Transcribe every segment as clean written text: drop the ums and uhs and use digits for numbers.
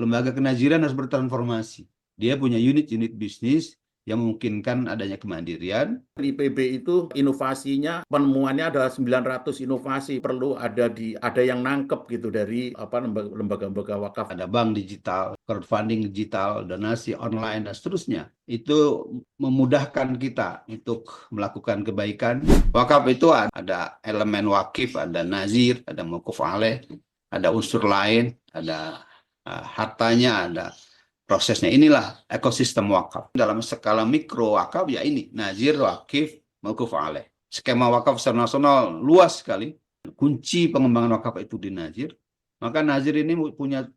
lembaga kenaziran harus bertransformasi. Dia punya unit-unit bisnis yang memungkinkan adanya kemandirian. IPB itu inovasinya, penemuannya adalah 900 inovasi. Perlu ada yang nangkep gitu dari lembaga-lembaga wakaf. Ada bank digital, crowdfunding digital, donasi online, dan seterusnya. Itu memudahkan kita untuk melakukan kebaikan. Wakaf itu ada elemen wakif, ada nazir, ada mauquf alaih, ada unsur lain, ada hartanya, ada prosesnya. Inilah ekosistem wakaf. Dalam skala mikro wakaf ya ini, nazir, wakif, mauquf alaih. Skema wakaf secara nasional luas sekali. Kunci pengembangan wakaf itu di nazir. Maka nazir ini punya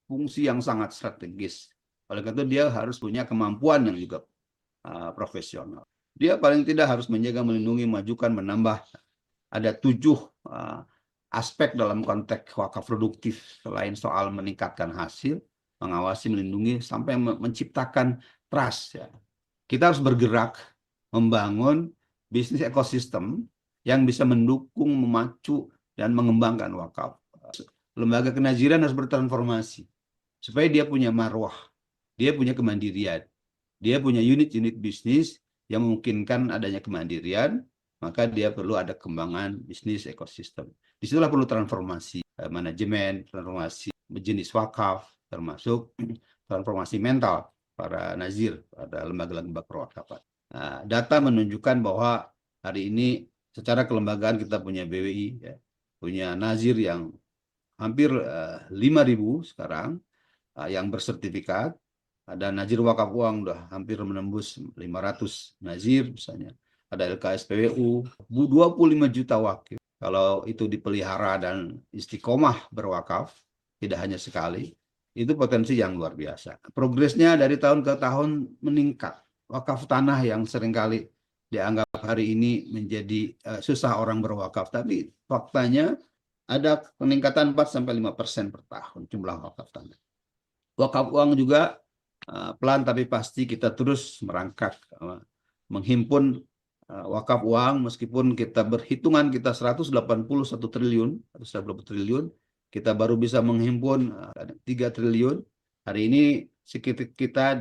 fungsi yang sangat strategis. Oleh karena itu dia harus punya kemampuan yang juga profesional. Dia paling tidak harus menjaga, melindungi, memajukan, menambah. Ada 7 aspek dalam konteks wakaf produktif selain soal meningkatkan hasil, mengawasi, melindungi, sampai menciptakan trust. Ya. Kita harus bergerak membangun bisnis ekosistem yang bisa mendukung, memacu, dan mengembangkan wakaf. Lembaga kenaziran harus bertransformasi supaya dia punya marwah, dia punya kemandirian, dia punya unit-unit bisnis yang memungkinkan adanya kemandirian, maka dia perlu ada kembangan bisnis ekosistem. Disitulah perlu transformasi manajemen, transformasi jenis wakaf, termasuk transformasi mental para nazir pada lembaga-lembaga perwakafan. Nah, data menunjukkan bahwa hari ini secara kelembagaan kita punya BWI, ya, punya nazir yang hampir 5.000 sekarang yang bersertifikat. Ada nazir wakaf uang udah hampir menembus 500 nazir misalnya. Ada LKSPWU, 25 juta wakil. Kalau itu dipelihara dan istiqomah berwakaf, tidak hanya sekali, itu potensi yang luar biasa. Progresnya dari tahun ke tahun meningkat. Wakaf tanah yang seringkali dianggap hari ini menjadi susah orang berwakaf, tapi faktanya ada peningkatan 4-5% per tahun jumlah wakaf tanah. Wakaf uang juga pelan tapi pasti kita terus merangkak menghimpun wakaf uang, meskipun kita berhitungan kita 181 triliun, kita baru bisa menghimpun 3 triliun. Hari ini kita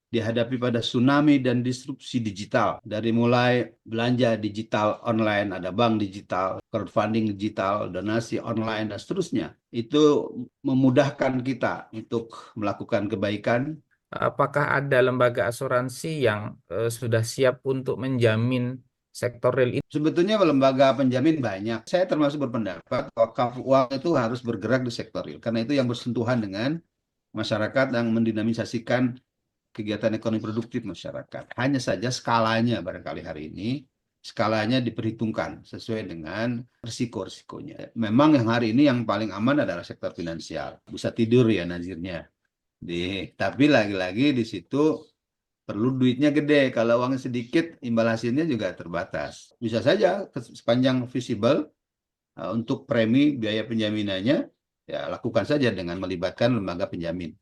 dihadapi pada tsunami dan disrupsi digital. Dari mulai belanja digital online, ada bank digital, crowdfunding digital, donasi online, dan seterusnya. Itu memudahkan kita untuk melakukan kebaikan. Apakah ada lembaga asuransi yang sudah siap untuk menjamin sektor real ini? Sebetulnya lembaga penjamin banyak. Saya termasuk berpendapat wakaf uang itu harus bergerak di sektor real. Karena itu yang bersentuhan dengan masyarakat, yang mendinamisasikan kegiatan ekonomi produktif masyarakat. Hanya saja skalanya barangkali hari ini, skalanya diperhitungkan sesuai dengan risiko-risikonya. Memang yang hari ini yang paling aman adalah sektor finansial. Bisa tidur ya nazirnya. Tapi lagi-lagi di situ perlu duitnya gede. Kalau uangnya sedikit, imbal hasilnya juga terbatas. Bisa saja sepanjang visible untuk premi biaya penjaminannya, ya lakukan saja dengan melibatkan lembaga penjamin.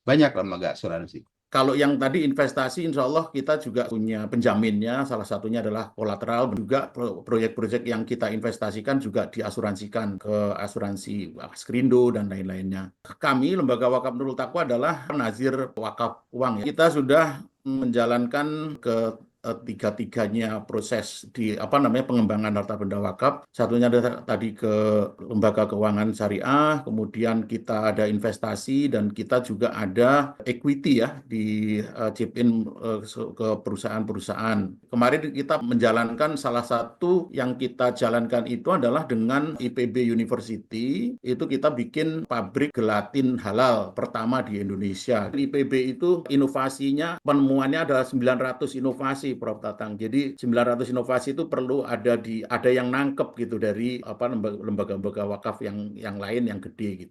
Banyak lembaga asuransi. Kalau yang tadi investasi, insya Allah kita juga punya penjaminnya. Salah satunya adalah kolateral. Juga proyek-proyek yang kita investasikan juga diasuransikan ke asuransi Skrindo dan lain-lainnya. Kami, Lembaga Wakaf Nurul Taqwa, adalah nazir wakaf uang. Kita sudah menjalankan ke tiga-tiganya proses di pengembangan harta benda wakaf. Satunya adalah tadi ke lembaga keuangan syariah, kemudian kita ada investasi, dan kita juga ada equity ya di chip in ke perusahaan-perusahaan. Kemarin kita menjalankan, salah satu yang kita jalankan itu adalah dengan IPB University. Itu kita bikin pabrik gelatin halal pertama di Indonesia. IPB itu inovasinya, penemuannya adalah 900 inovasi, Prof. Tatang. Jadi 900 inovasi itu perlu ada yang nangkep gitu dari lembaga-lembaga wakaf yang lain yang gede gitu.